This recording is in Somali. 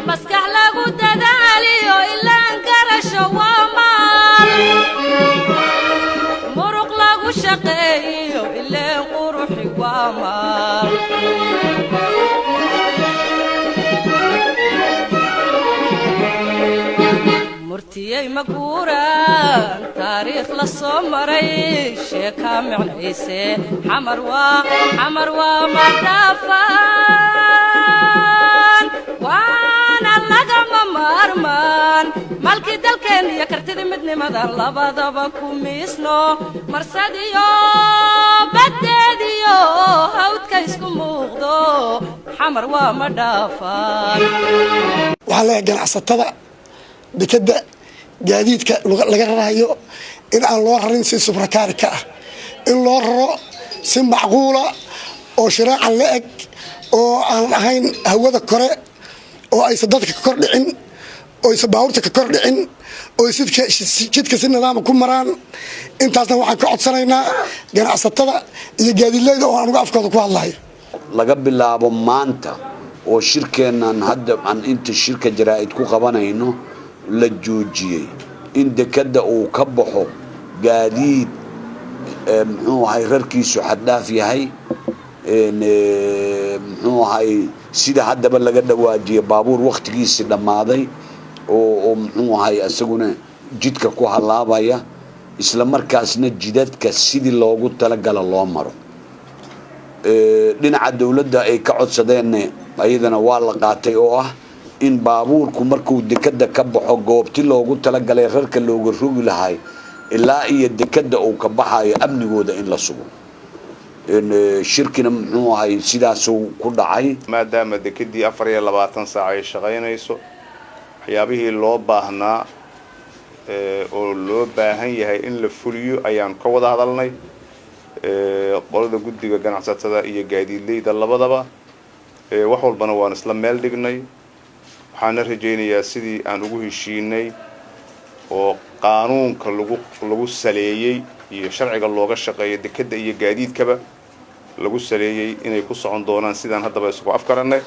مسكح لغو ددالي إلا انقرش ومال مرق لغو شقي إلا قروحي ومال مرتيي مقورة تاريخ للصمري شيكا معنيسي حمر ومدافان وانا لقم مرمان مالكي دالكين يكرتدي مدني مدان لبادبا كوميسنو مرساديو بداديو هاودكا يسكو موغدو حمر ومدافان وحالا قناعسطبا بكده جديدك laga raayo in aan loo rarin si subrakaarka ah in loo raro si macquula oo shiraaca la eg oo aan ahayn hawada kore oo ay dadka ka kor dhicin oo ay baabuurta ka kor dhicin oo jidka si nidaam ku maraan intaasna waxaan ka codsanaynaa ganacsatada iyo gaadiidleyda oo aan uga afkooda ku hadlayo laga bilaabo maanta oo shirkeenan hadda aan inta shirka jaraa'id ku qabanayno la joojiyay in dekada uu ka baxo gaadiid muxuu ahay rarkiisu xaddaaf yahay muxuu ahay sida haddaba laga dhawaajiyo baabuur waqtigiisa dhamaaday oo muxuu ahay asaguna jidka ku halaabaya isla markaasna jidadka sidii loogu talagala loo maro dhinaca dawladda ay ka codsadeen ayadana waa la qaatay oo ah in baabuurku markuu dekada ka baxo goobti loogu talagalay rarka looga rogi lahay ilaa iyo dekada uu ka baxayo amnigooda in la sugo shirkina muxuu ahay sidaas uu ku dhacay maadaama dekadii 24 saac ay shaqaynayso waxyaabihii loo baahnaa oo loo baahan yahay in la fuliyo ayaan ka wada hadalnay qolada guddiga ganacsatada iyo gaadiidleyda labadaba wax walbana waan isla meel dhignay waxaan rajaynayaa sidii aan ugu heshiinay oo qaanuunka lagu saleeyay iyo sharciga looga shaqeeyo dekada iyo gaadiidkaba lagu saleeyay inay ku socon doonaan sidaan haddaba isku afkaranay